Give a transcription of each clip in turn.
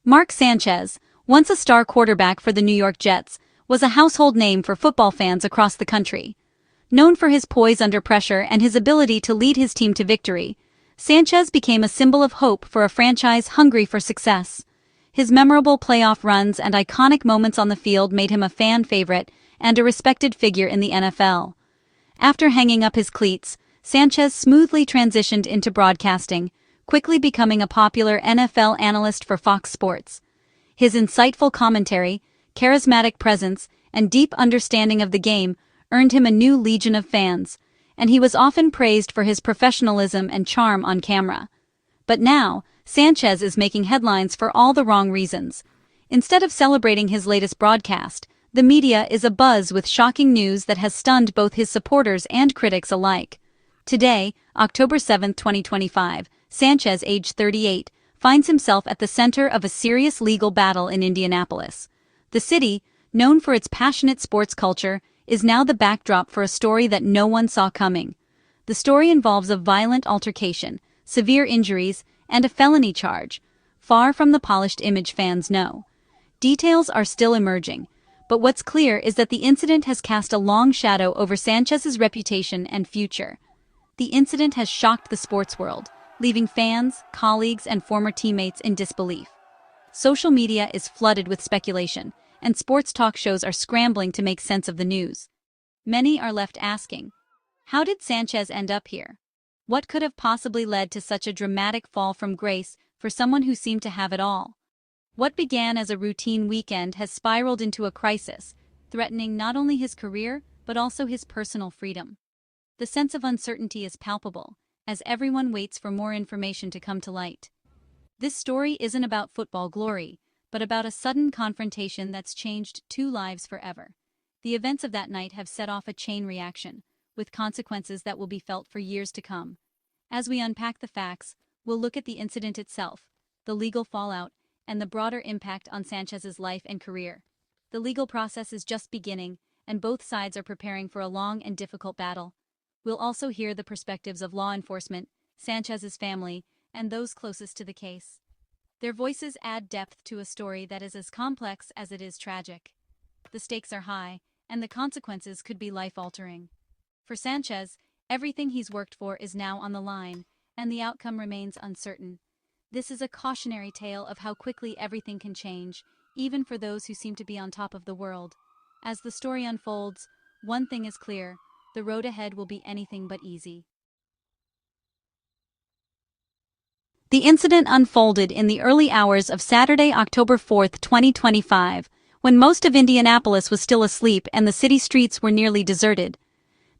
Mark Sanchez, once a star quarterback for the New York Jets, was a household name for football fans across the country. Known for his poise under pressure and his ability to lead his team to victory, Sanchez became a symbol of hope for a franchise hungry for success. His memorable playoff runs and iconic moments on the field made him a fan favorite and a respected figure in the NFL. After hanging up his cleats, Sanchez smoothly transitioned into broadcasting, quickly becoming a popular NFL analyst for Fox Sports. His insightful commentary, charismatic presence, and deep understanding of the game earned him a new legion of fans, and he was often praised for his professionalism and charm on camera. But now, Sanchez is making headlines for all the wrong reasons. Instead of celebrating his latest broadcast, the media is abuzz with shocking news that has stunned both his supporters and critics alike. Today, October 7, 2025, Sanchez, age 38, finds himself at the center of a serious legal battle in Indianapolis. The city, known for its passionate sports culture, is now the backdrop for a story that no one saw coming. The story involves a violent altercation, severe injuries, and a felony charge, far from the polished image fans know. Details are still emerging, but what's clear is that the incident has cast a long shadow over Sanchez's reputation and future. The incident has shocked the sports world, leaving fans, colleagues, and former teammates in disbelief. Social media is flooded with speculation, and sports talk shows are scrambling to make sense of the news. Many are left asking, how did Sanchez end up here? What could have possibly led to such a dramatic fall from grace for someone who seemed to have it all? What began as a routine weekend has spiraled into a crisis, threatening not only his career but also his personal freedom. The sense of uncertainty is palpable, as everyone waits for more information to come to light. This story isn't about football glory, but about a sudden confrontation that's changed two lives forever. The events of that night have set off a chain reaction, with consequences that will be felt for years to come. As we unpack the facts, we'll look at the incident itself, the legal fallout, and the broader impact on Sanchez's life and career. The legal process is just beginning, and both sides are preparing for a long and difficult battle. We'll also hear the perspectives of law enforcement, Sanchez's family, and those closest to the case. Their voices add depth to a story that is as complex as it is tragic. The stakes are high, and the consequences could be life-altering. For Sanchez, everything he's worked for is now on the line, and the outcome remains uncertain. This is a cautionary tale of how quickly everything can change, even for those who seem to be on top of the world. As the story unfolds, one thing is clear: the road ahead will be anything but easy. The incident unfolded in the early hours of Saturday, October 4, 2025, when most of Indianapolis was still asleep and the city streets were nearly deserted.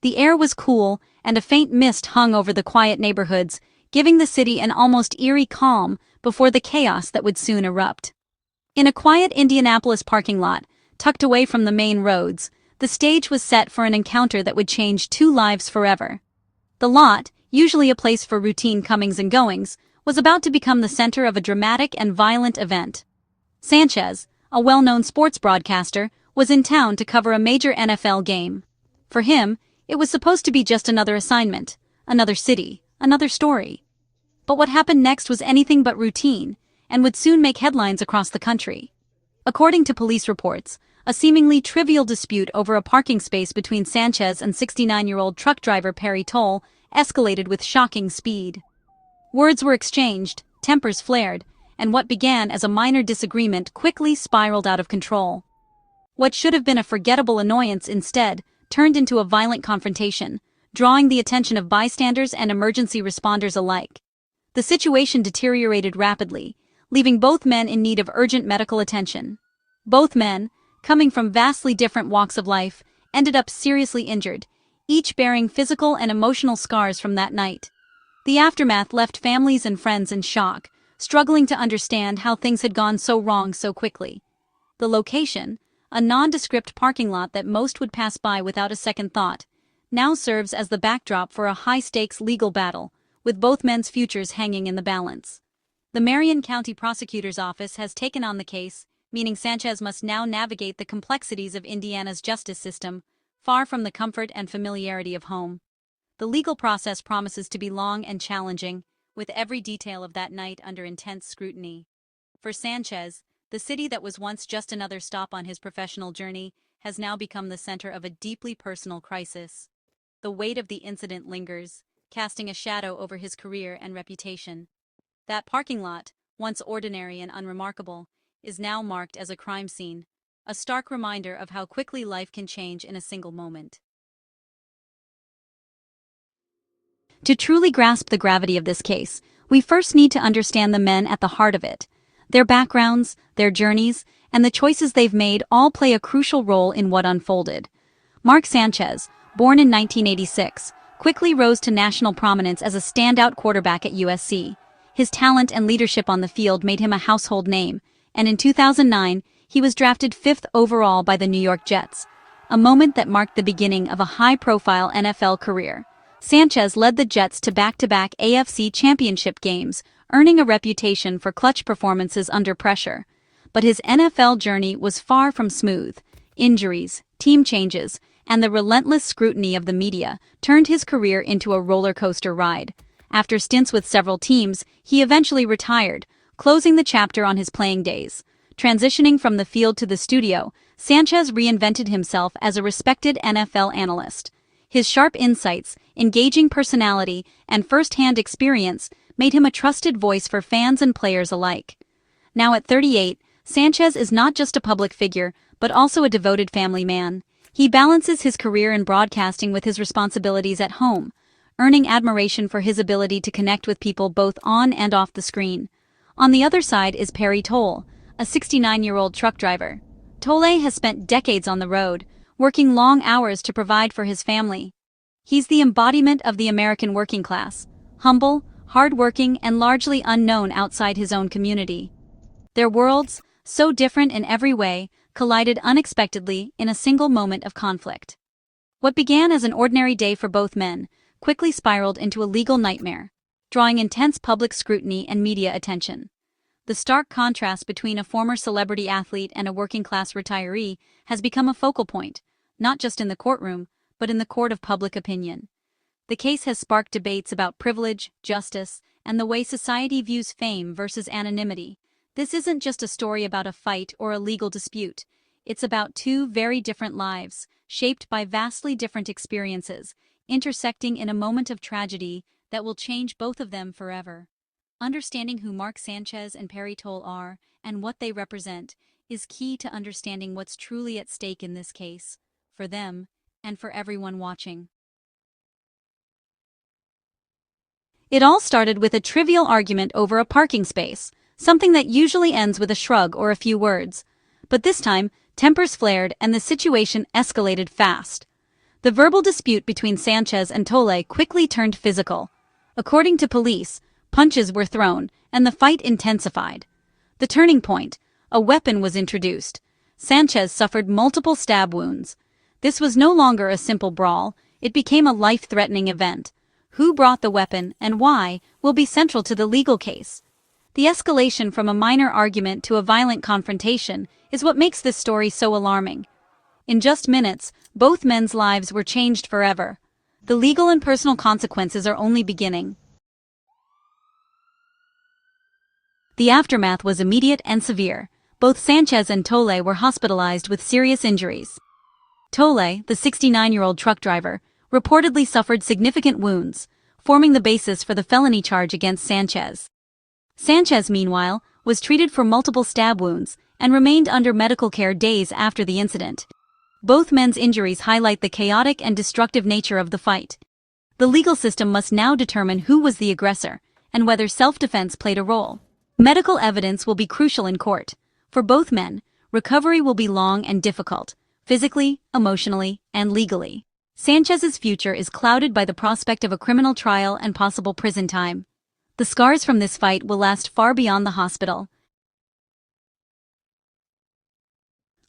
The air was cool, and a faint mist hung over the quiet neighborhoods, giving the city an almost eerie calm before the chaos that would soon erupt. In a quiet Indianapolis parking lot, tucked away from the main roads, the stage was set for an encounter that would change two lives forever. The lot, usually a place for routine comings and goings, was about to become the center of a dramatic and violent event. Sanchez, a well-known sports broadcaster, was in town to cover a major NFL game. For him, it was supposed to be just another assignment, another city, another story. But what happened next was anything but routine, and would soon make headlines across the country. According to police reports, a seemingly trivial dispute over a parking space between Sanchez and 69-year-old truck driver Perry Toll escalated with shocking speed. Words were exchanged, tempers flared, and what began as a minor disagreement quickly spiraled out of control. What should have been a forgettable annoyance instead turned into a violent confrontation, drawing the attention of bystanders and emergency responders alike. The situation deteriorated rapidly, leaving both men in need of urgent medical attention. Both men, coming from vastly different walks of life, ended up seriously injured, each bearing physical and emotional scars from that night. The aftermath left families and friends in shock, struggling to understand how things had gone so wrong so quickly. The location, a nondescript parking lot that most would pass by without a second thought, now serves as the backdrop for a high-stakes legal battle, with both men's futures hanging in the balance. The Marion County Prosecutor's Office has taken on the case, meaning Sanchez must now navigate the complexities of Indiana's justice system, far from the comfort and familiarity of home. The legal process promises to be long and challenging, with every detail of that night under intense scrutiny. For Sanchez, the city that was once just another stop on his professional journey has now become the center of a deeply personal crisis. The weight of the incident lingers, casting a shadow over his career and reputation. That parking lot, once ordinary and unremarkable, is now marked as a crime scene, a stark reminder of how quickly life can change in a single moment. To truly grasp the gravity of this case, we first need to understand the men at the heart of it. Their backgrounds, their journeys, and the choices they've made all play a crucial role in what unfolded. Mark Sanchez, born in 1986, quickly rose to national prominence as a standout quarterback at USC. His talent and leadership on the field made him a household name, and in 2009, he was drafted 5th overall by the New York Jets, a moment that marked the beginning of a high-profile NFL career. Sanchez led the Jets to back-to-back AFC championship games, earning a reputation for clutch performances under pressure. But his NFL journey was far from smooth. Injuries, team changes, and the relentless scrutiny of the media turned his career into a roller coaster ride. After stints with several teams, he eventually retired, closing the chapter on his playing days. Transitioning from the field to the studio, Sanchez reinvented himself as a respected NFL analyst. His sharp insights, engaging personality, and first-hand experience made him a trusted voice for fans and players alike. Now at 38, Sanchez is not just a public figure, but also a devoted family man. He balances his career in broadcasting with his responsibilities at home, earning admiration for his ability to connect with people both on and off the screen. On the other side is Perry Toll, a 69-year-old truck driver. Tolle has spent decades on the road, working long hours to provide for his family. He's the embodiment of the American working class, humble, hard-working, and largely unknown outside his own community. Their worlds, so different in every way, collided unexpectedly in a single moment of conflict. What began as an ordinary day for both men quickly spiraled into a legal nightmare, drawing intense public scrutiny and media attention. The stark contrast between a former celebrity athlete and a working-class retiree has become a focal point, not just in the courtroom, but in the court of public opinion. The case has sparked debates about privilege, justice, and the way society views fame versus anonymity. This isn't just a story about a fight or a legal dispute. It's about two very different lives, shaped by vastly different experiences, intersecting in a moment of tragedy that will change both of them forever. Understanding who Mark Sanchez and Perry Toll are and what they represent is key to understanding what's truly at stake in this case, for them and for everyone watching. It all started with a trivial argument over a parking space, something that usually ends with a shrug or a few words. But this time, tempers flared and the situation escalated fast. The verbal dispute between Sanchez and Tolle quickly turned physical. According to police, punches were thrown, and the fight intensified. The turning point, a weapon was introduced. Sanchez suffered multiple stab wounds. This was no longer a simple brawl, it became a life-threatening event. Who brought the weapon and why will be central to the legal case. The escalation from a minor argument to a violent confrontation is what makes this story so alarming. In just minutes, both men's lives were changed forever. The legal and personal consequences are only beginning. The aftermath was immediate and severe. Both Sanchez and Tolle were hospitalized with serious injuries. Tolle, the 69-year-old truck driver, reportedly suffered significant wounds, forming the basis for the felony charge against Sanchez. Sanchez, meanwhile, was treated for multiple stab wounds and remained under medical care days after the incident. Both men's injuries highlight the chaotic and destructive nature of the fight. The legal system must now determine who was the aggressor and whether self-defense played a role. Medical evidence will be crucial in court. For both men, recovery will be long and difficult, physically, emotionally, and legally. Sanchez's future is clouded by the prospect of a criminal trial and possible prison time. The scars from this fight will last far beyond the hospital.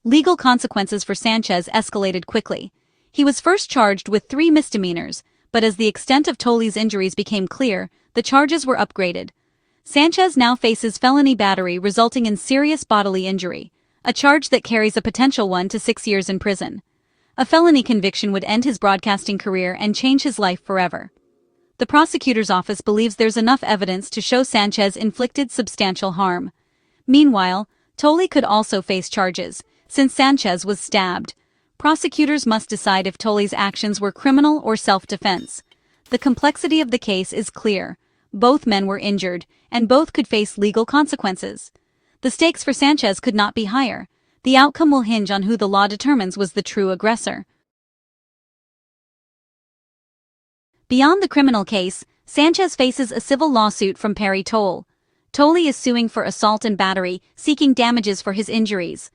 Legal consequences for Sanchez escalated quickly. He was first charged with 3 misdemeanors, but as the extent of Tolle's injuries became clear, the charges were upgraded. Sanchez now faces felony battery resulting in serious bodily injury, a charge that carries a potential 1 to 6 years in prison. A felony conviction would end his broadcasting career and change his life forever. The prosecutor's office believes there's enough evidence to show Sanchez inflicted substantial harm. Meanwhile, Tolley could also face charges, since Sanchez was stabbed. Prosecutors must decide if Tolley's actions were criminal or self-defense. The complexity of the case is clear. Both men were injured, and both could face legal consequences. The stakes for Sanchez could not be higher. The outcome will hinge on who the law determines was the true aggressor. Beyond the criminal case, Sanchez faces a civil lawsuit from Perry Toll. Tolley is suing for assault and battery, seeking damages for his injuries.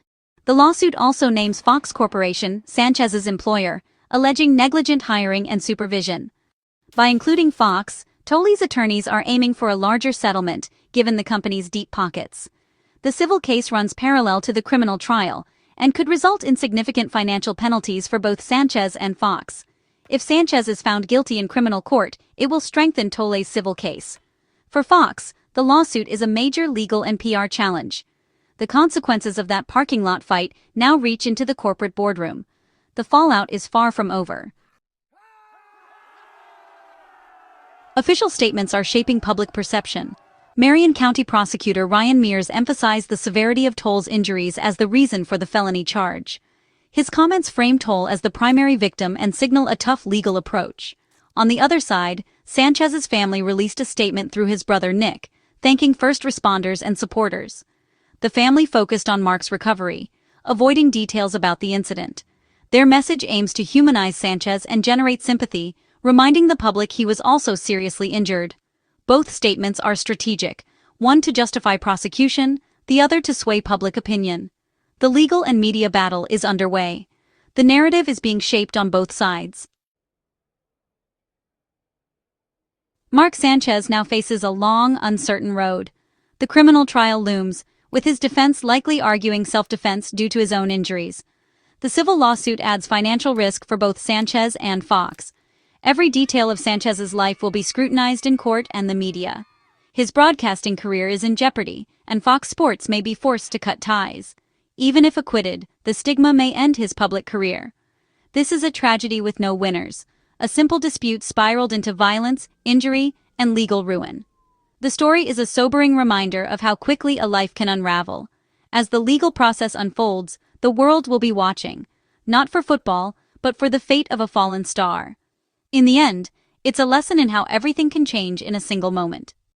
The lawsuit also names Fox Corporation, Sanchez's employer, alleging negligent hiring and supervision. By including Fox, Tolley's attorneys are aiming for a larger settlement, given the company's deep pockets. The civil case runs parallel to the criminal trial, and could result in significant financial penalties for both Sanchez and Fox. If Sanchez is found guilty in criminal court, it will strengthen Tolley's civil case. For Fox, the lawsuit is a major legal and PR challenge. The consequences of that parking lot fight now reach into the corporate boardroom. The fallout is far from over. Official statements are shaping public perception. Marion County Prosecutor Ryan Mears emphasized the severity of Toll's injuries as the reason for the felony charge. His comments frame Toll as the primary victim and signal a tough legal approach. On the other side, Sanchez's family released a statement through his brother Nick, thanking first responders and supporters. The family focused on Mark's recovery, avoiding details about the incident. Their message aims to humanize Sanchez and generate sympathy, reminding the public he was also seriously injured. Both statements are strategic, one to justify prosecution, the other to sway public opinion. The legal and media battle is underway. The narrative is being shaped on both sides. Marksanchez now faces a long, uncertain road. The criminal trial looms, with his defense likely arguing self-defense due to his own injuries. The civil lawsuit adds financial risk for both Sanchez and Fox. Every detail of Sanchez's life will be scrutinized in court and the media. His broadcasting career is in jeopardy, and Fox Sports may be forced to cut ties. Even if acquitted, the stigma may end his public career. This is a tragedy with no winners. A simple dispute spiraled into violence, injury, and legal ruin. The story is a sobering reminder of how quickly a life can unravel. As the legal process unfolds, the world will be watching, not for football, but for the fate of a fallen star. In the end, it's a lesson in how everything can change in a single moment.